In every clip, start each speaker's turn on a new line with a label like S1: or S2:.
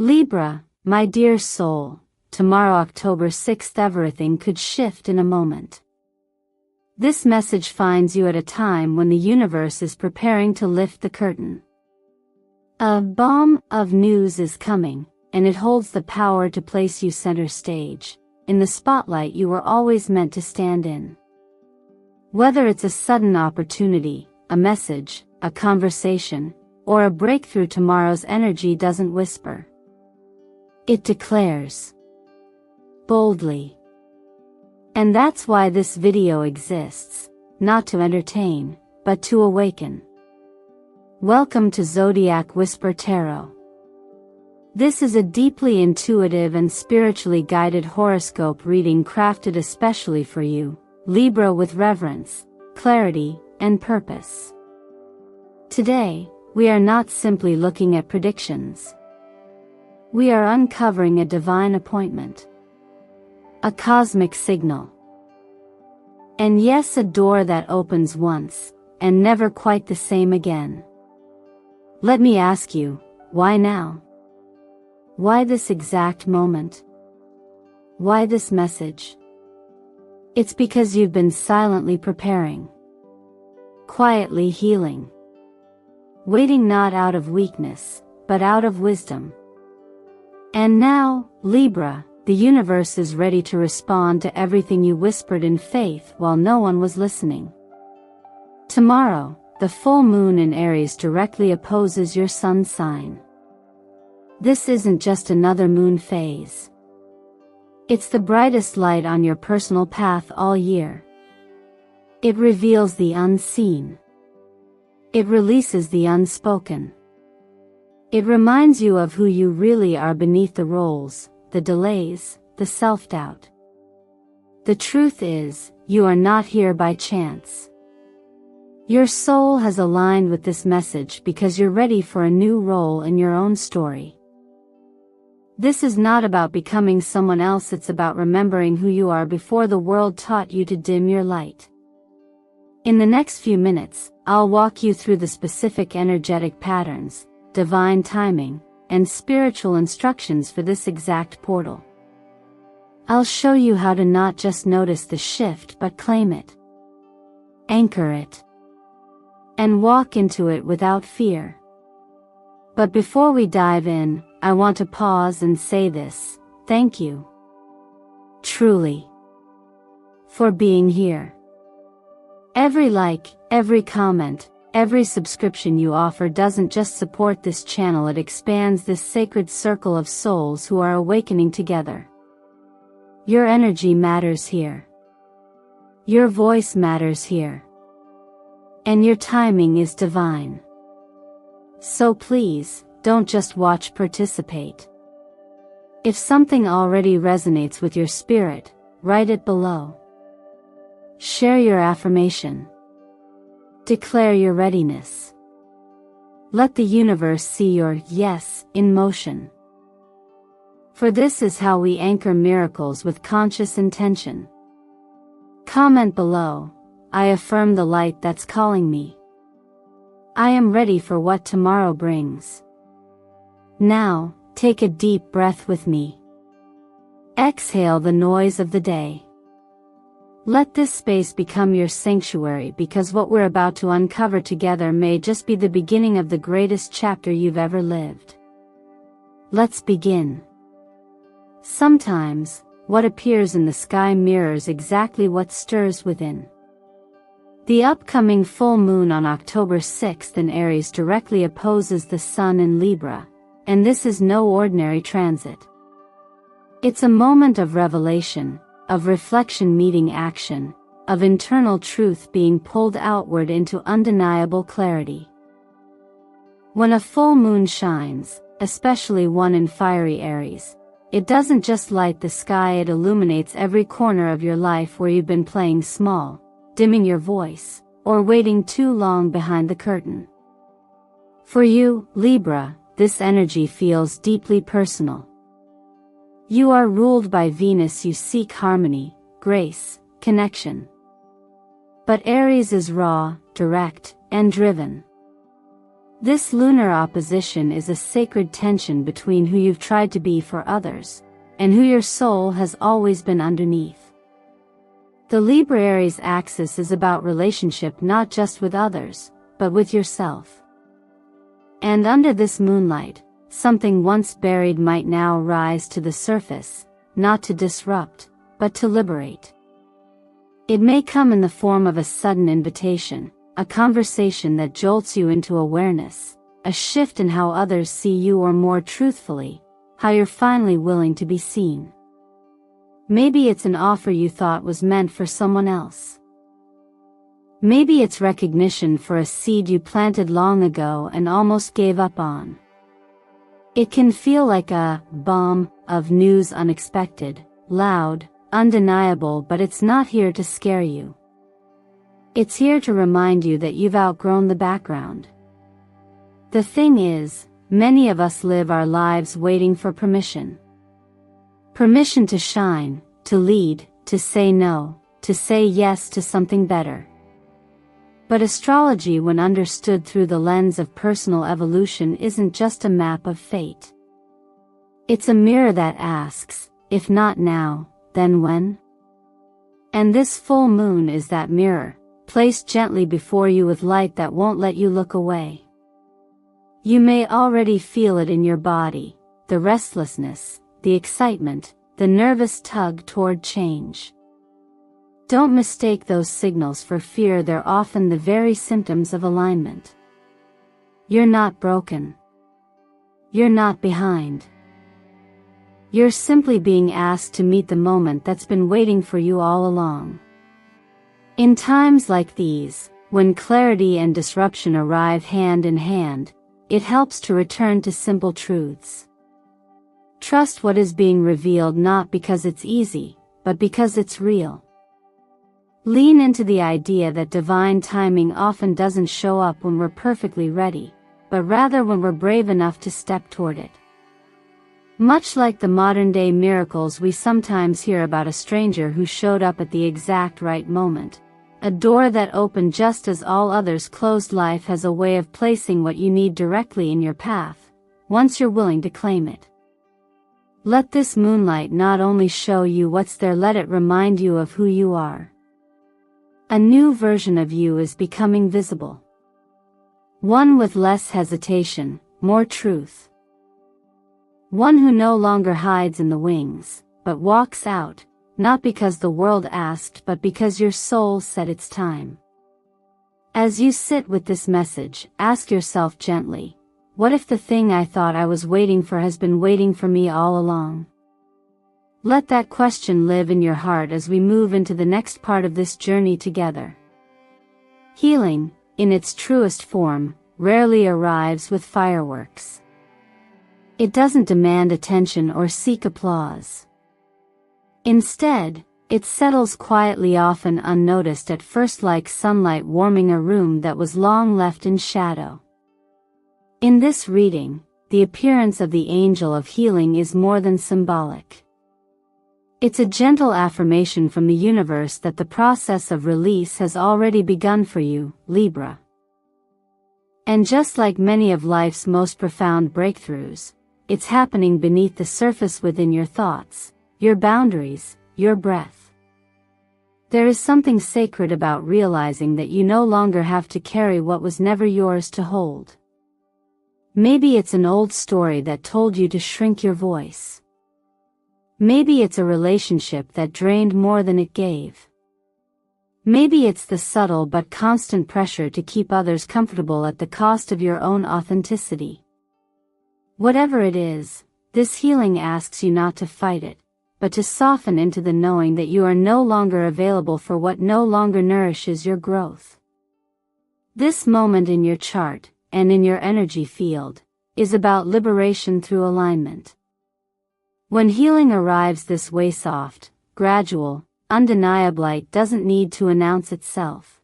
S1: Libra, my dear soul, tomorrow October 6th everything could shift in a moment. This message finds you at a time when the universe is preparing to lift the curtain. A bomb of news is coming, and it holds the power to place you center stage, in the spotlight you were always meant to stand in. Whether it's a sudden opportunity, a message, a conversation, or a breakthrough, tomorrow's energy doesn't whisper. It declares boldly. And that's why this video exists, not to entertain, but to awaken. Welcome to Zodiac Whisper Tarot. This is a deeply intuitive and spiritually guided horoscope reading crafted especially for you, Libra, with reverence, clarity, and purpose. Today, we are not simply looking at predictions. We are uncovering a divine appointment. A cosmic signal. And yes, a door that opens once, and never quite the same again. Let me ask you, why now? Why this exact moment? Why this message? It's because you've been silently preparing. Quietly healing. Waiting not out of weakness, but out of wisdom. And now, Libra, the universe is ready to respond to everything you whispered in faith while no one was listening. Tomorrow, the full moon in Aries directly opposes your sun sign. This isn't just another moon phase. It's the brightest light on your personal path all year. It reveals the unseen. It releases the unspoken. It reminds you of who you really are beneath the roles, the delays, the self-doubt. The truth is, you are not here by chance. Your soul has aligned with this message because you're ready for a new role in your own story. This is not about becoming someone else, it's about remembering who you are before the world taught you to dim your light. In the next few minutes, I'll walk you through the specific energetic patterns, divine timing, and spiritual instructions for this exact portal. I'll show you how to not just notice the shift but claim it. Anchor it. And walk into it without fear. But before we dive in, I want to pause and say this: thank you. Truly. For being here. Every like, every comment, every subscription you offer doesn't just support this channel, it expands this sacred circle of souls who are awakening together. Your energy matters here. Your voice matters here. And your timing is divine. So please, don't just watch, participate. If something already resonates with your spirit, write it below. Share your affirmation. Declare your readiness. Let the universe see your yes in motion. For this is how we anchor miracles with conscious intention. Comment below: I affirm the light that's calling me. I am ready for what tomorrow brings. Now, take a deep breath with me. Exhale the noise of the day. Let this space become your sanctuary, because what we're about to uncover together may just be the beginning of the greatest chapter you've ever lived. Let's begin. Sometimes, what appears in the sky mirrors exactly what stirs within. The upcoming full moon on October 6th in Aries directly opposes the sun in Libra, and this is no ordinary transit. It's a moment of revelation, of reflection meeting action, of internal truth being pulled outward into undeniable clarity. When a full moon shines, especially one in fiery Aries, it doesn't just light the sky, it illuminates every corner of your life where you've been playing small, dimming your voice, or waiting too long behind the curtain. For you, Libra, this energy feels deeply personal. You are ruled by Venus, you seek harmony, grace, connection. But Aries is raw, direct, and driven. This lunar opposition is a sacred tension between who you've tried to be for others, and who your soul has always been underneath. The Libra-Aries axis is about relationship not just with others, but with yourself. And under this moonlight, something once buried might now rise to the surface, not to disrupt, but to liberate. It may come in the form of a sudden invitation, a conversation that jolts you into awareness, a shift in how others see you, or more truthfully, how you're finally willing to be seen. Maybe it's an offer you thought was meant for someone else. Maybe it's recognition for a seed you planted long ago and almost gave up on. It can feel like a bomb of news, unexpected, loud, undeniable, but it's not here to scare you. It's here to remind you that you've outgrown the background. The thing is, many of us live our lives waiting for permission. Permission to shine, to lead, to say no, to say yes to something better. But astrology, when understood through the lens of personal evolution, isn't just a map of fate. It's a mirror that asks, if not now, then when? And this full moon is that mirror, placed gently before you with light that won't let you look away. You may already feel it in your body, the restlessness, the excitement, the nervous tug toward change. Don't mistake those signals for fear, they're often the very symptoms of alignment. You're not broken. You're not behind. You're simply being asked to meet the moment that's been waiting for you all along. In times like these, when clarity and disruption arrive hand in hand, it helps to return to simple truths. Trust what is being revealed, not because it's easy, but because it's real. Lean into the idea that divine timing often doesn't show up when we're perfectly ready, but rather when we're brave enough to step toward it. Much like the modern-day miracles we sometimes hear about, a stranger who showed up at the exact right moment, a door that opened just as all others closed. Life has a way of placing what you need directly in your path, once you're willing to claim it. Let this moonlight not only show you what's there, let it remind you of who you are. A new version of you is becoming visible. One with less hesitation, more truth. One who no longer hides in the wings, but walks out, not because the world asked, but because your soul said it's time. As you sit with this message, ask yourself gently, what if the thing I thought I was waiting for has been waiting for me all along? Let that question live in your heart as we move into the next part of this journey together. Healing, in its truest form, rarely arrives with fireworks. It doesn't demand attention or seek applause. Instead, it settles quietly, often unnoticed at first, like sunlight warming a room that was long left in shadow. In this reading, the appearance of the angel of healing is more than symbolic. It's a gentle affirmation from the universe that the process of release has already begun for you, Libra. And just like many of life's most profound breakthroughs, it's happening beneath the surface, within your thoughts, your boundaries, your breath. There is something sacred about realizing that you no longer have to carry what was never yours to hold. Maybe it's an old story that told you to shrink your voice. Maybe it's a relationship that drained more than it gave. Maybe it's the subtle but constant pressure to keep others comfortable at the cost of your own authenticity. Whatever it is, this healing asks you not to fight it, but to soften into the knowing that you are no longer available for what no longer nourishes your growth. This moment in your chart, and in your energy field, is about liberation through alignment. When healing arrives this way, soft, gradual, undeniable, light doesn't need to announce itself.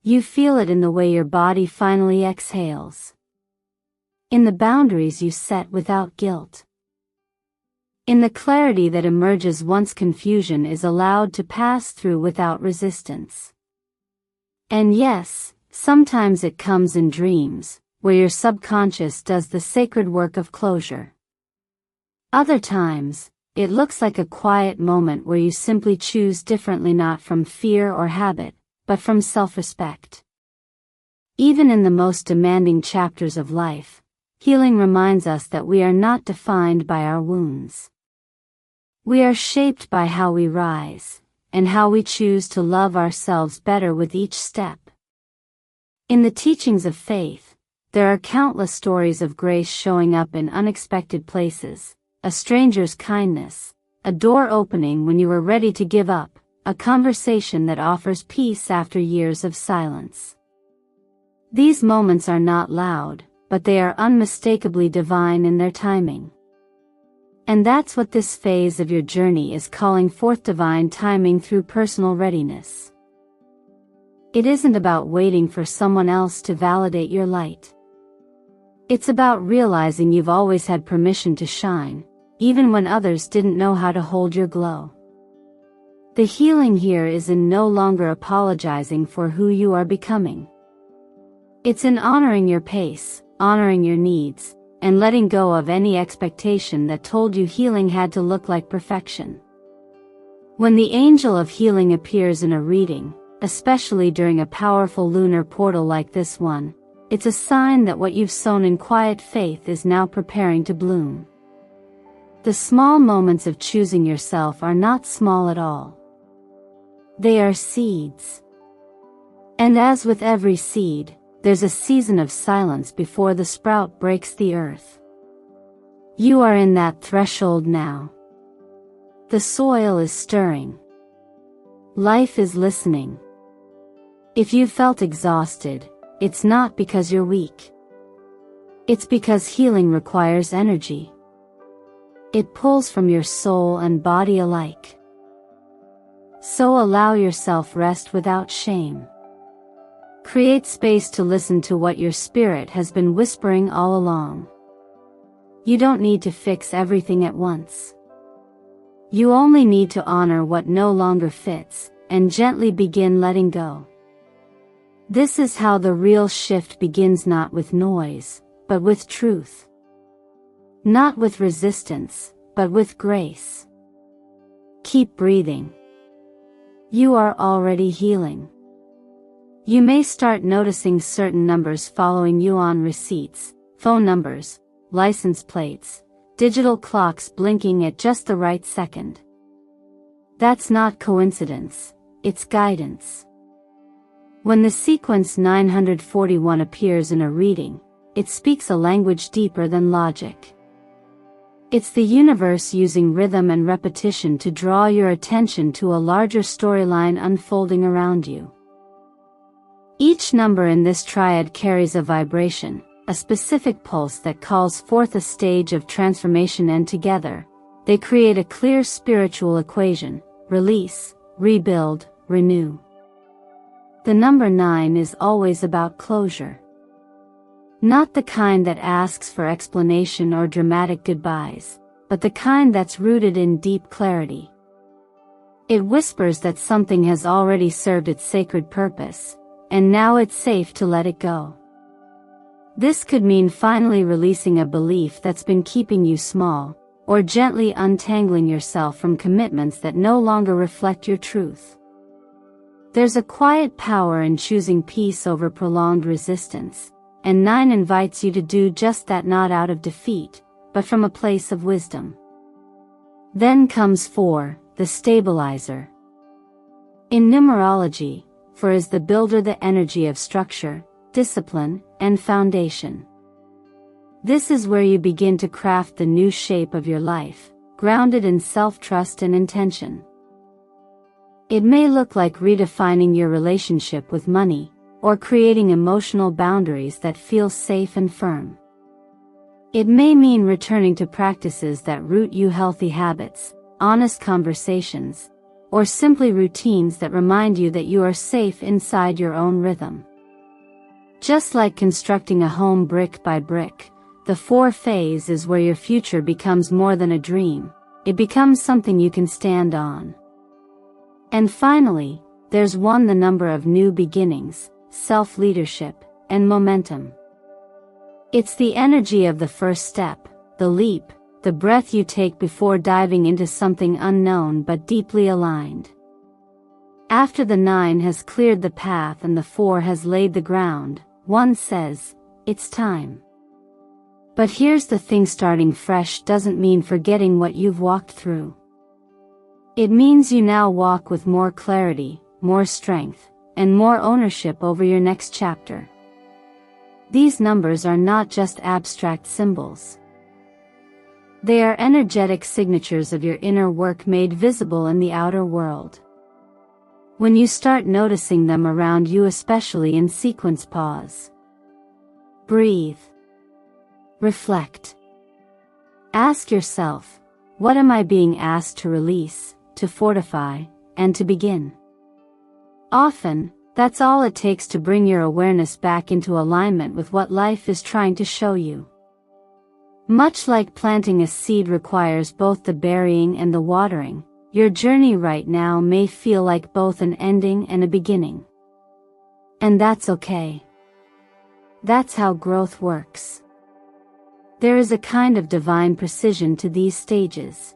S1: You feel it in the way your body finally exhales. In the boundaries you set without guilt. In the clarity that emerges once confusion is allowed to pass through without resistance. And yes, sometimes it comes in dreams, where your subconscious does the sacred work of closure. Other times, it looks like a quiet moment where you simply choose differently, not from fear or habit, but from self-respect. Even in the most demanding chapters of life, healing reminds us that we are not defined by our wounds. We are shaped by how we rise, and how we choose to love ourselves better with each step. In the teachings of faith, there are countless stories of grace showing up in unexpected places, a stranger's kindness, a door opening when you were ready to give up, a conversation that offers peace after years of silence. These moments are not loud, but they are unmistakably divine in their timing. And that's what this phase of your journey is calling forth: divine timing through personal readiness. It isn't about waiting for someone else to validate your light. It's about realizing you've always had permission to shine, even when others didn't know how to hold your glow. The healing here is in no longer apologizing for who you are becoming. It's in honoring your pace, honoring your needs, and letting go of any expectation that told you healing had to look like perfection. When the angel of healing appears in a reading, especially during a powerful lunar portal like this one, it's a sign that what you've sown in quiet faith is now preparing to bloom. The small moments of choosing yourself are not small at all. They are seeds. And as with every seed, there's a season of silence before the sprout breaks the earth. You are in that threshold now. The soil is stirring. Life is listening. If you felt exhausted, it's not because you're weak. It's because healing requires energy. It pulls from your soul and body alike. So allow yourself rest without shame. Create space to listen to what your spirit has been whispering all along. You don't need to fix everything at once. You only need to honor what no longer fits, and gently begin letting go. This is how the real shift begins, not with noise, but with truth. Not with resistance, but with grace. Keep breathing. You are already healing. You may start noticing certain numbers following you on receipts, phone numbers, license plates, digital clocks blinking at just the right second. That's not coincidence, it's guidance. When the sequence 941 appears in a reading, it speaks a language deeper than logic. It's the universe using rhythm and repetition to draw your attention to a larger storyline unfolding around you. Each number in this triad carries a vibration, a specific pulse that calls forth a stage of transformation, and together, they create a clear spiritual equation: release, rebuild, renew. The number 9 is always about closure. Not the kind that asks for explanation or dramatic goodbyes, but the kind that's rooted in deep clarity. It whispers that something has already served its sacred purpose, and now it's safe to let it go. This could mean finally releasing a belief that's been keeping you small, or gently untangling yourself from commitments that no longer reflect your truth. There's a quiet power in choosing peace over prolonged resistance, and 9 invites you to do just that, not out of defeat, but from a place of wisdom. Then comes 4, the stabilizer. In numerology, 4 is the builder, the energy of structure, discipline, and foundation. This is where you begin to craft the new shape of your life, grounded in self-trust and intention. It may look like redefining your relationship with money, or creating emotional boundaries that feel safe and firm. It may mean returning to practices that root you, healthy habits, honest conversations, or simply routines that remind you that you are safe inside your own rhythm. Just like constructing a home brick by brick, the 4 phase is where your future becomes more than a dream, it becomes something you can stand on. And finally, there's 1, the number of new beginnings, self-leadership, and momentum. It's the energy of the first step, the leap, the breath you take before diving into something unknown but deeply aligned. After the 9 has cleared the path and the 4 has laid the ground, 1 says, it's time. But here's the thing, starting fresh doesn't mean forgetting what you've walked through. It means you now walk with more clarity, more strength, and more ownership over your next chapter. These numbers are not just abstract symbols. They are energetic signatures of your inner work made visible in the outer world. When you start noticing them around you, especially in sequence, pause. Breathe. Reflect. Ask yourself, what am I being asked to release, to fortify, and to begin? Often, that's all it takes to bring your awareness back into alignment with what life is trying to show you. Much like planting a seed requires both the burying and the watering, your journey right now may feel like both an ending and a beginning. And that's okay. That's how growth works. There is a kind of divine precision to these stages.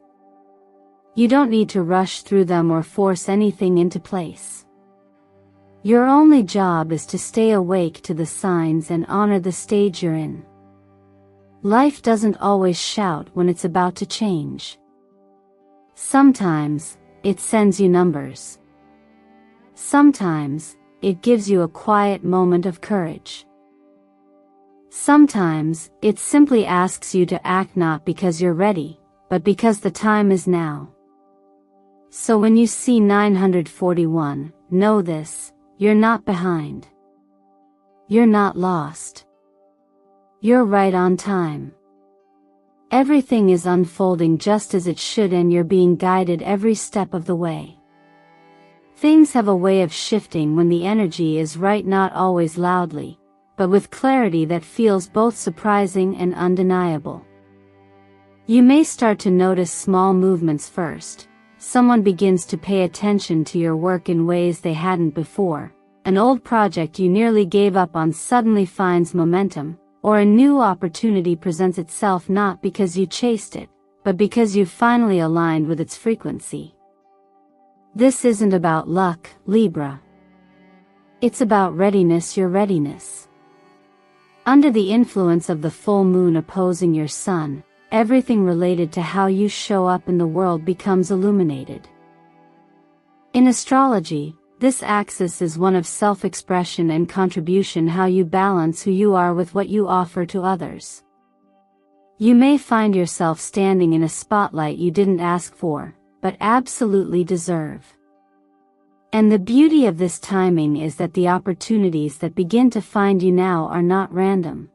S1: You don't need to rush through them or force anything into place. Your only job is to stay awake to the signs and honor the stage you're in. Life doesn't always shout when it's about to change. Sometimes, it sends you numbers. Sometimes, it gives you a quiet moment of courage. Sometimes, it simply asks you to act, not because you're ready, but because the time is now. So when you see 941, know this: you're not behind. You're not lost. You're right on time. Everything is unfolding just as it should, and you're being guided every step of the way. Things have a way of shifting when the energy is right, not always loudly, but with clarity that feels both surprising and undeniable. You may start to notice small movements first. Someone begins to pay attention to your work in ways they hadn't before. An old project you nearly gave up on suddenly finds momentum, or a new opportunity presents itself, not because you chased it, but because you finally aligned with its frequency. This isn't about luck, Libra. It's about readiness, your readiness. Under the influence of the full moon opposing your sun, everything related to how you show up in the world becomes illuminated. In astrology, this axis is one of self-expression and contribution, how you balance who you are with what you offer to others. You may find yourself standing in a spotlight you didn't ask for, but absolutely deserve. And the beauty of this timing is that the opportunities that begin to find you now are not random.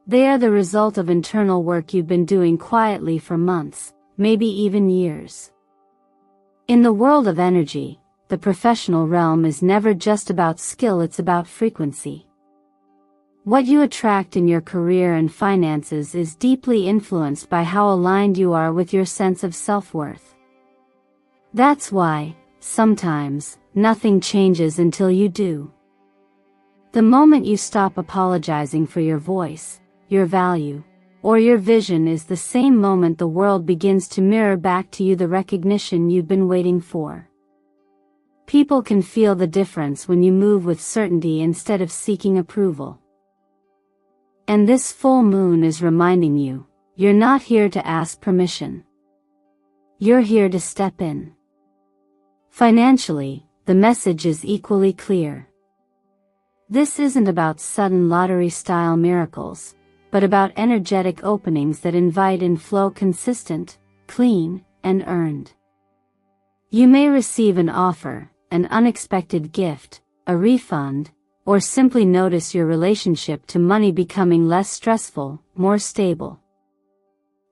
S1: They are the result of internal work you've been doing quietly for months, maybe even years. In the world of energy, the professional realm is never just about skill, it's about frequency. What you attract in your career and finances is deeply influenced by how aligned you are with your sense of self-worth. That's why, sometimes, nothing changes until you do. The moment you stop apologizing for your voice, your value, or your vision is the same moment the world begins to mirror back to you the recognition you've been waiting for. People can feel the difference when you move with certainty instead of seeking approval. And this full moon is reminding you, you're not here to ask permission. You're here to step in. Financially, the message is equally clear. This isn't about sudden lottery-style miracles, but about energetic openings that invite and flow, consistent, clean, and earned. You may receive an offer, an unexpected gift, a refund, or simply notice your relationship to money becoming less stressful, more stable.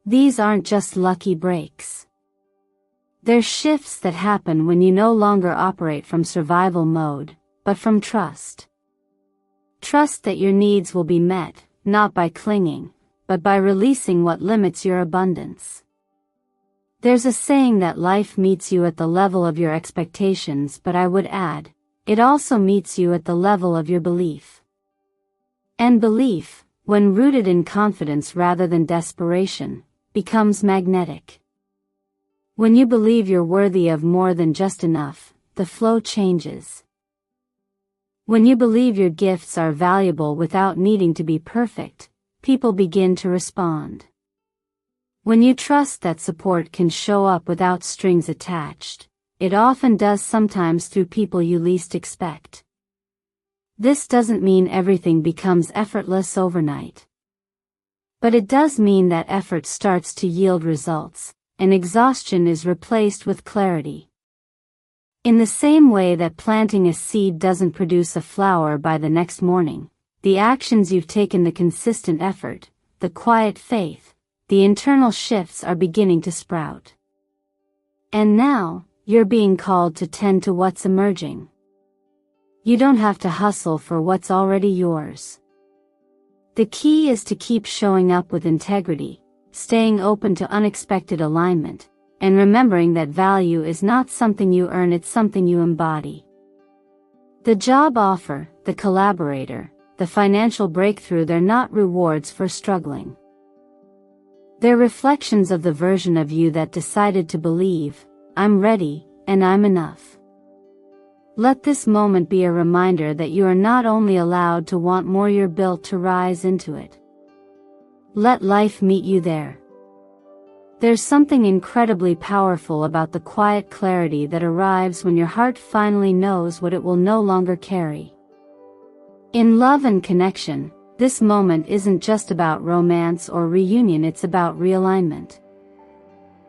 S1: These aren't just lucky breaks. They're shifts that happen when you no longer operate from survival mode, but from trust. Trust that your needs will be met, not by clinging, but by releasing what limits your abundance. There's a saying that life meets you at the level of your expectations, but I would add, it also meets you at the level of your belief. And belief, when rooted in confidence rather than desperation, becomes magnetic. When you believe you're worthy of more than just enough, the flow changes. When you believe your gifts are valuable without needing to be perfect, people begin to respond. When you trust that support can show up without strings attached, it often does, sometimes through people you least expect. This doesn't mean everything becomes effortless overnight. But it does mean that effort starts to yield results, and exhaustion is replaced with clarity. In the same way that planting a seed doesn't produce a flower by the next morning, the actions you've taken, the consistent effort, the quiet faith, the internal shifts are beginning to sprout. And now, you're being called to tend to what's emerging. You don't have to hustle for what's already yours. The key is to keep showing up with integrity, staying open to unexpected alignment, and remembering that value is not something you earn, it's something you embody. The job offer, the collaborator, the financial breakthrough, they're not rewards for struggling. They're reflections of the version of you that decided to believe, I'm ready, and I'm enough. Let this moment be a reminder that you are not only allowed to want more, you're built to rise into it. Let life meet you there. There's something incredibly powerful about the quiet clarity that arrives when your heart finally knows what it will no longer carry. In love and connection, this moment isn't just about romance or reunion, it's about realignment.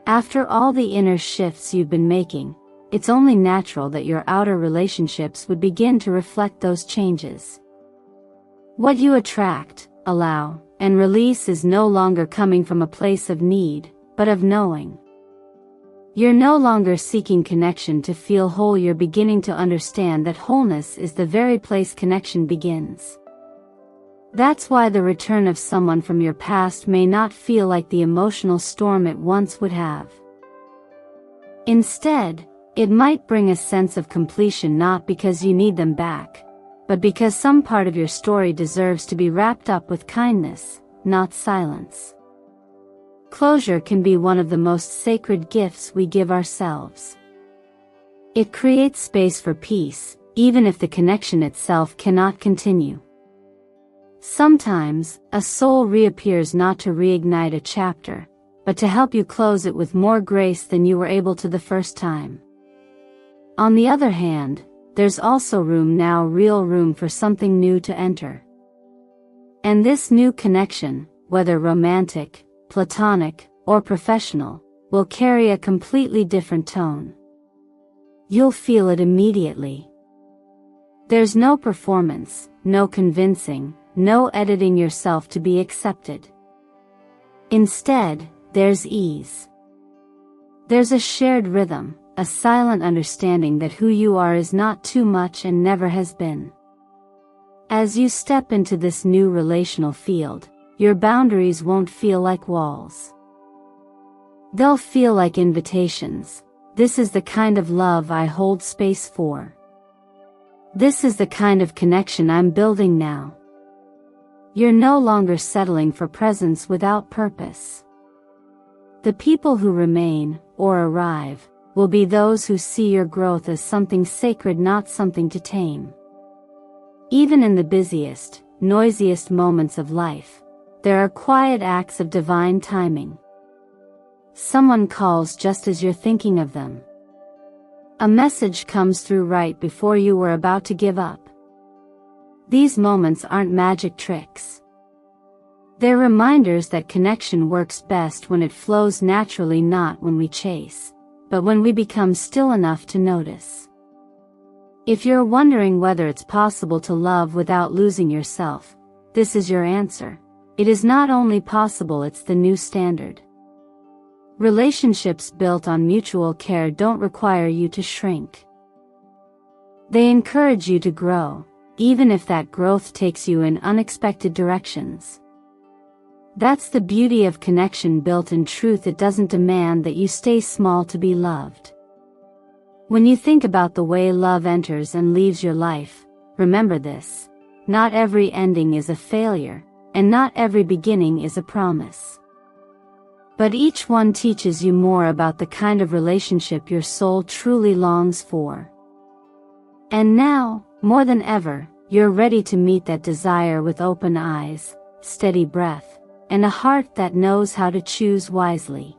S1: After all the inner shifts you've been making, it's only natural that your outer relationships would begin to reflect those changes. What you attract, allow, and release is no longer coming from a place of need, but of knowing. You're no longer seeking connection to feel whole, you're beginning to understand that wholeness is the very place connection begins. That's why the return of someone from your past may not feel like the emotional storm it once would have. Instead, it might bring a sense of completion, not because you need them back, but because some part of your story deserves to be wrapped up with kindness, not silence. Closure can be one of the most sacred gifts we give ourselves. It creates space for peace, even if the connection itself cannot continue. Sometimes, a soul reappears not to reignite a chapter, but to help you close it with more grace than you were able to the first time. On the other hand, there's also room now, real room for something new to enter. And this new connection, whether romantic, platonic, or professional, will carry a completely different tone. You'll feel it immediately. There's no performance, no convincing, no editing yourself to be accepted. Instead, there's ease. There's a shared rhythm, a silent understanding that who you are is not too much and never has been. As you step into this new relational field, your boundaries won't feel like walls. They'll feel like invitations. This is the kind of love I hold space for. This is the kind of connection I'm building now. You're no longer settling for presence without purpose. The people who remain, or arrive, will be those who see your growth as something sacred, not something to tame. Even in the busiest, noisiest moments of life, there are quiet acts of divine timing. Someone calls just as you're thinking of them. A message comes through right before you were about to give up. These moments aren't magic tricks. They're reminders that connection works best when it flows naturally, not when we chase, but when we become still enough to notice. If you're wondering whether it's possible to love without losing yourself, this is your answer. It is not only possible, it's the new standard. Relationships built on mutual care don't require you to shrink. They encourage you to grow, even if that growth takes you in unexpected directions. That's the beauty of connection built in truth. It doesn't demand that you stay small to be loved. When you think about the way love enters and leaves your life, remember this: not every ending is a failure, and not every beginning is a promise. But each one teaches you more about the kind of relationship your soul truly longs for. And now, more than ever, you're ready to meet that desire with open eyes, steady breath, and a heart that knows how to choose wisely.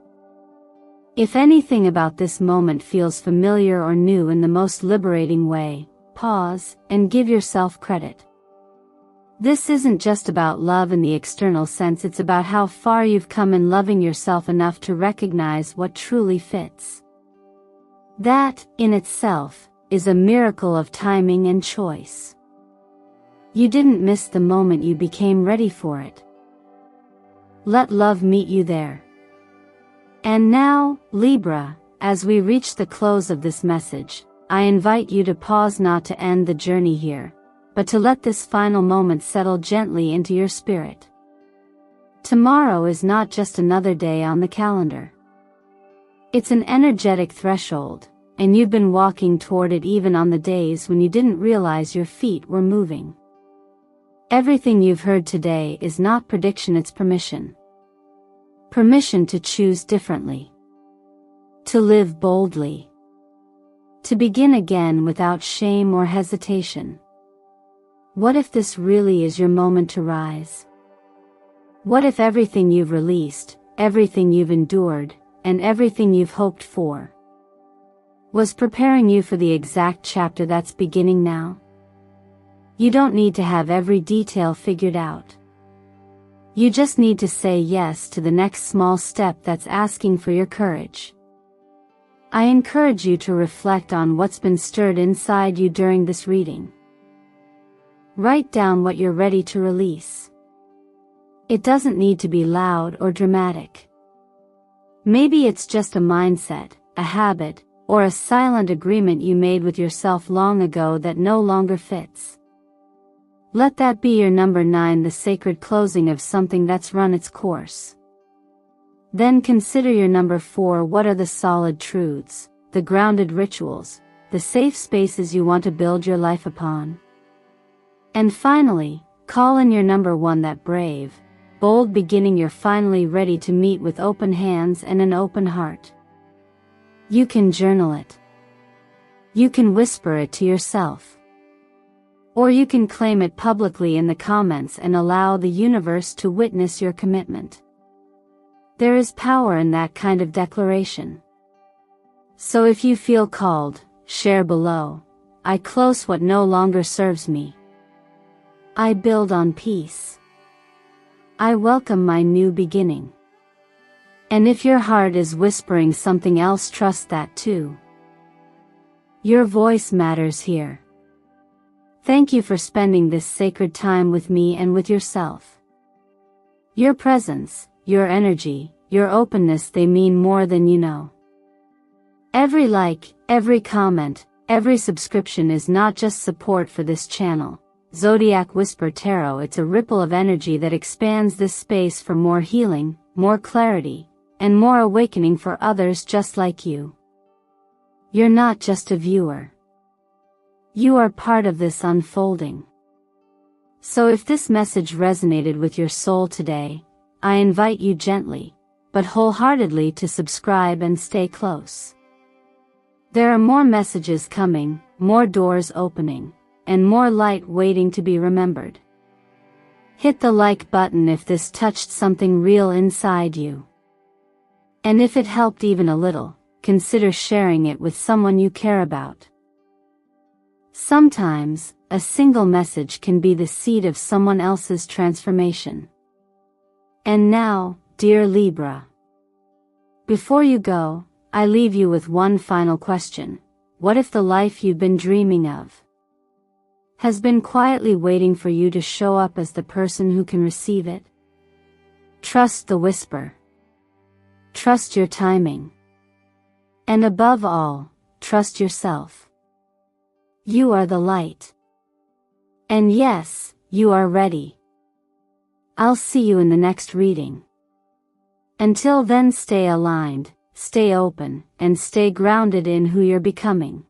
S1: If anything about this moment feels familiar or new in the most liberating way, pause and give yourself credit. This isn't just about love in the external sense, it's about how far you've come in loving yourself enough to recognize what truly fits. That, in itself, is a miracle of timing and choice. You didn't miss the moment, you became ready for it. Let love meet you there. And now, Libra, as we reach the close of this message, I invite you to pause, not to end the journey here, but to let this final moment settle gently into your spirit. Tomorrow is not just another day on the calendar. It's an energetic threshold, and you've been walking toward it even on the days when you didn't realize your feet were moving. Everything you've heard today is not prediction, it's permission. Permission to choose differently. To live boldly. To begin again without shame or hesitation. What if this really is your moment to rise? What if everything you've released, everything you've endured, and everything you've hoped for was preparing you for the exact chapter that's beginning now? You don't need to have every detail figured out. You just need to say yes to the next small step that's asking for your courage. I encourage you to reflect on what's been stirred inside you during this reading. Write down what you're ready to release. It doesn't need to be loud or dramatic. Maybe it's just a mindset, a habit, or a silent agreement you made with yourself long ago that no longer fits. Let that be your number 9, the sacred closing of something that's run its course. Then consider your number 4. What are the solid truths, the grounded rituals, the safe spaces you want to build your life upon? And finally, call in your number 1, that brave, bold beginning you're finally ready to meet with open hands and an open heart. You can journal it. You can whisper it to yourself. Or you can claim it publicly in the comments and allow the universe to witness your commitment. There is power in that kind of declaration. So if you feel called, share below. I close what no longer serves me. I build on peace. I welcome my new beginning. And if your heart is whispering something else, trust that too. Your voice matters here. Thank you for spending this sacred time with me and with yourself. Your presence, your energy, your openness, they mean more than you know. Every like, every comment, every subscription is not just support for this channel, Zodiac Whisper Tarot. It's a ripple of energy that expands this space for more healing, more clarity, and more awakening for others just like you. You're not just a viewer. You are part of this unfolding. So if this message resonated with your soul today, I invite you gently, but wholeheartedly to subscribe and stay close. There are more messages coming, more doors opening, and more light waiting to be remembered. Hit the like button if this touched something real inside you. And if it helped even a little, consider sharing it with someone you care about. Sometimes, a single message can be the seed of someone else's transformation. And now, dear Libra, before you go, I leave you with one final question. What if the life you've been dreaming of has been quietly waiting for you to show up as the person who can receive it? Trust the whisper. Trust your timing. And above all, trust yourself. You are the light. And yes, you are ready. I'll see you in the next reading. Until then, stay aligned, stay open, and stay grounded in who you're becoming.